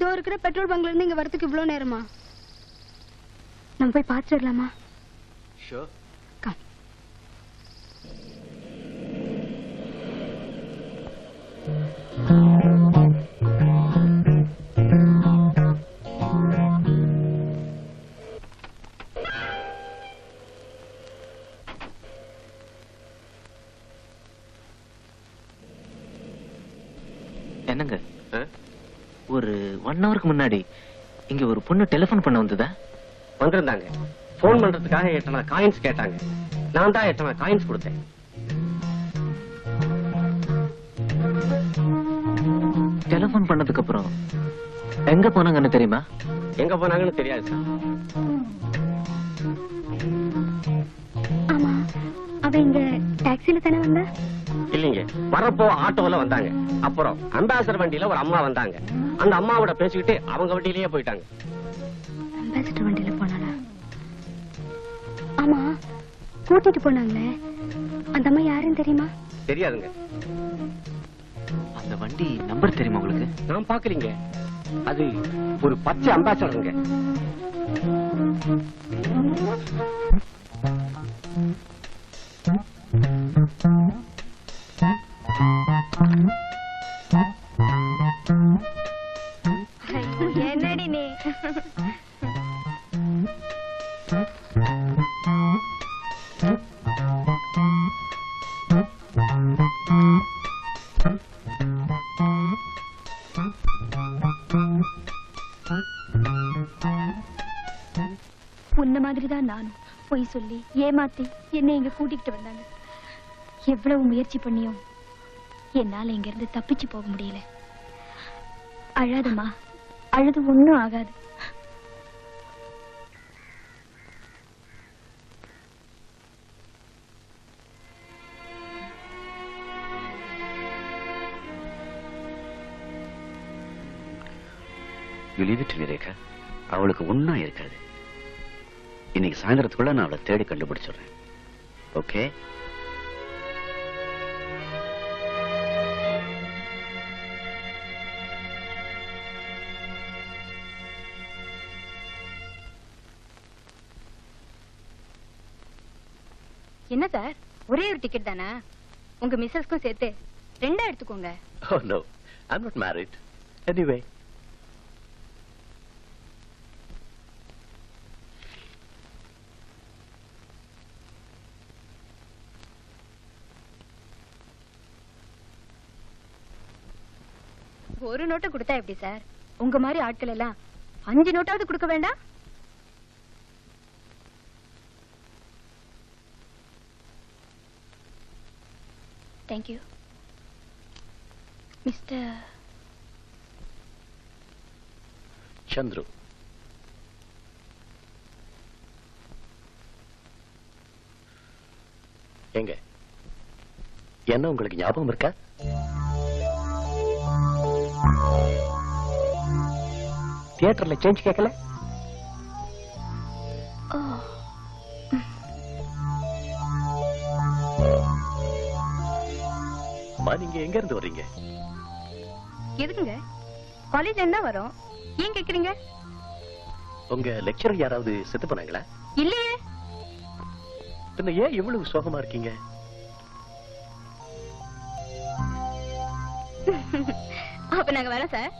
இதோ இருக்கிற பெட்ரோல் பங்க்ல இருந்து இங்க வரதுக்கு இவ்வளவு நேரமா? நம்ம போய் பார்த்துட்டு வரலாமா? ஷூர். கம். என்னங்க, ஒரு 1 ஹவருக்கு முன்னாடி இங்க ஒரு பொண்ணு டெலிபோன் பண்ண வந்ததா? வந்திருந்தாங்க. போன் பண்றதுக்காக எட்டனா காயின்ஸ் கேட்டாங்க. நான் தான் எட்டனா காயின்ஸ் கொடுத்தேன். டெலிபோன் பண்ணதுக்கு அப்புறம் எங்க போனாங்கன்னு தெரியுமா? எங்க போனாங்கன்னு தெரியாது சார். ஆமா, அவ இங்க டாக்ஸில தானே வந்தா? இல்லீங்க, வரப்போ ஆட்டோல வந்தாங்க. அப்புறம் அம்பாசடர் வண்டியில ஒரு அம்மா வந்தாங்க. அந்த அம்மாவோட பேசிக்கிட்டு அவங்க வண்டியிலேயே போயிட்டாங்க. அம்பாசடர் வண்டியில போனாளா? ஆமா, கூட்டிட்டு போனாங்களே அந்த அம்மா யாருன்னு தெரியுமா? தெரியாதுங்க. அந்த வண்டி நம்பர் தெரியுமா உங்களுக்கு? நான் பாக்கலீங்க. அது ஒரு பச்சை அம்பாசடருங்க. என்னடி நீ? உன்ன மாதிரிதான் நானும் பொய் சொல்லி ஏமாத்தி என்னை இங்க கூட்டிகிட்டு வந்தாங்க. எவ்வளவு முயற்சி பண்ணியும் என்னால இங்க இருந்து தப்பிச்சு போக முடியல. அழாதம்மா, அழுது ஒண்ணும் ஆகாது. ரேகா, அவளுக்கு ஒன்னா இருக்காது. இன்னைக்கு சாயந்தரத்துக்குள்ள நான் அவளை தேடி கண்டுபிடிச்சிடுறேன். ஓகே? என்ன சார், ஒரே ஒரு டிக்கெட் தானா? உங்க மிஸ்ஸஸ்க்கும் சேர்த்து 2 எடுத்துக்கோங்க. Oh no, I'm not married. Anyway. ஒரு நோட்டை கொடுத்தா எப்படி சார்? உங்க மாதிரி ஆட்கள் எல்லாம் 5 நோட்டாவது கொடுக்க வேண்டாம்? Thank you. Mr. சந்துரு. எங்க என்ன உங்களுக்கு ஞாபகம் இருக்கா? தியேட்டர்ல சேஞ்ச் கேட்கல? அம்மா, நீங்க எங்க இருந்து வர்றீங்க? எதுக்குங்க? காலேஜ் என்ன வரும்? ஏன் கேக்குறீங்க? உங்க லெக்சரர் யாராவது செத்து போனாங்களா? இல்லையே. பின்ன ஏன் இவ்வளவு சோகமா இருக்கீங்க? அப்ப நாங்க வரோம் சார்.